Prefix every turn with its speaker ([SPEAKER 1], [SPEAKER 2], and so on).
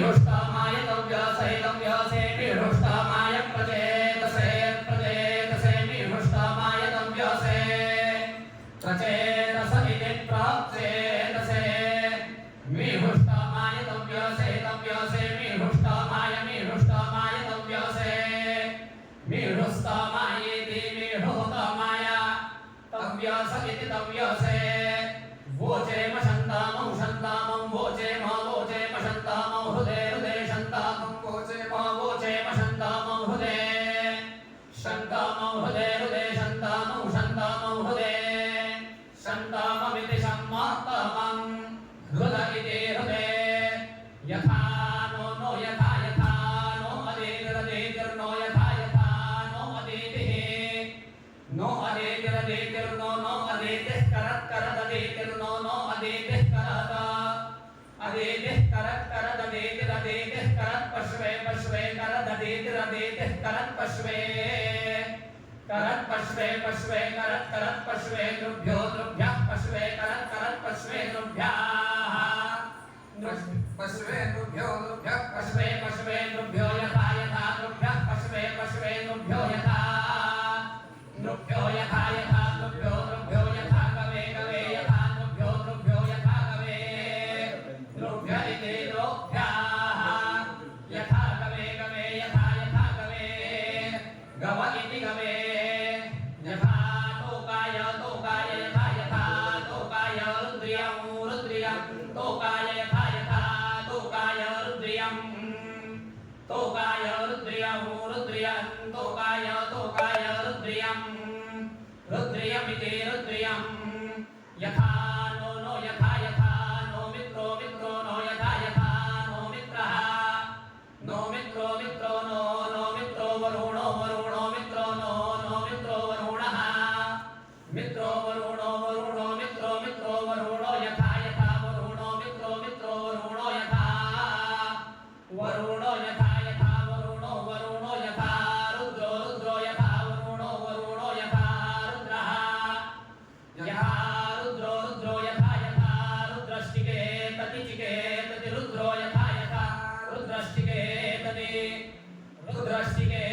[SPEAKER 1] मीहुष्टामाय तव्यासे तव्यासे मीहुष्टामाय प्रचेतसे प्रचेतसे मीहुष्टामाय तव्यासे प्रचेतस इति प्राप्तेतसे मीहुष्टामाय तव्यासे तव्यासे मीहुष्टामाय मीहुष्टामाय तव्यासे मीहुष्टामायेति मीहुष्टामाय तव्यास इति तव्यासे वोचे मशन्तामं शन्तामं वोचे मशन्तामं हृदे हृदे शन्तामं वोचे मशन्तामं हृदे शन्तामं हृदे हृदे शन्तामं हृदे शन्ताममिति सम्मात्तमं हृद इति हृदे यथा नो नो यथा यथा नो अदेतिरदेतिर्नो यथा यथा नो अदेतिः नो अदेतिरदेतिर्नो नो अदेतिः करत् करददेतिर्नो नो अदेतिः करत अदेतिः करत् करददेतिरदेतिः करत् पश्वे पश्वे करददेतिरदेतिः करत् पश्वे करत् पश्वे पश्वे करत् करत् पश्वे द्रुभ्यो द्रुभ्यः पश्वे करत् करत् पश्वे द्रुभ्यः पश्वे द्रुभ्यो द्रुभ्यः पश्वे पश्वे द्रुभ्यो यथा यथा द्रुभ्यः पश्वे पश्वे द्रुभ्यो यथा द्रुभ्यो यथा यथा द्रुभ्यो द्रुभ्यो यथा कवे कवे यथा द्रुभ्यो द्रुभ्यो यथा कवे द्रुभ्य इति द्रुभ्यः यथा कवे कवे यथा यथा कवे गव इति गवे यथा तोकाय तोकाय यथा यथा तोकाय रुद्रियं रुद्रियं तोकाय यथा यथा तोकाय रुद्रियं तोकाय रुद्रियं रुद्रियं तोकाय तोकाय रुद्रियं रुद्रियमिति रुद्रियं यथा नो नो यथा यथा नो मित्रो मित्रो नो यथा यथा नो मित्रः नो मित्रो मित्रो नो नो मित्रो वरुणो वरुणो मित्रो नो नो मित्रो वरुणः मित्रो वरुणो वरुणो मित्रो मित्रो वरुणो यथा यथा वरुणो मित्रो मित्रो वरुणो यथा वरुणो यथा यथा वरुणो वरुणो यथा रुद्रो रुद्रो यथा वरुणो वरुणो यथा रुद्रः यथा रुद्रो रुद्रो यथा यथा रुद्रश्चिकेतति रुद्रो यथा यथा रुद्रश्चिकेतति रुद्रश्चिकेतति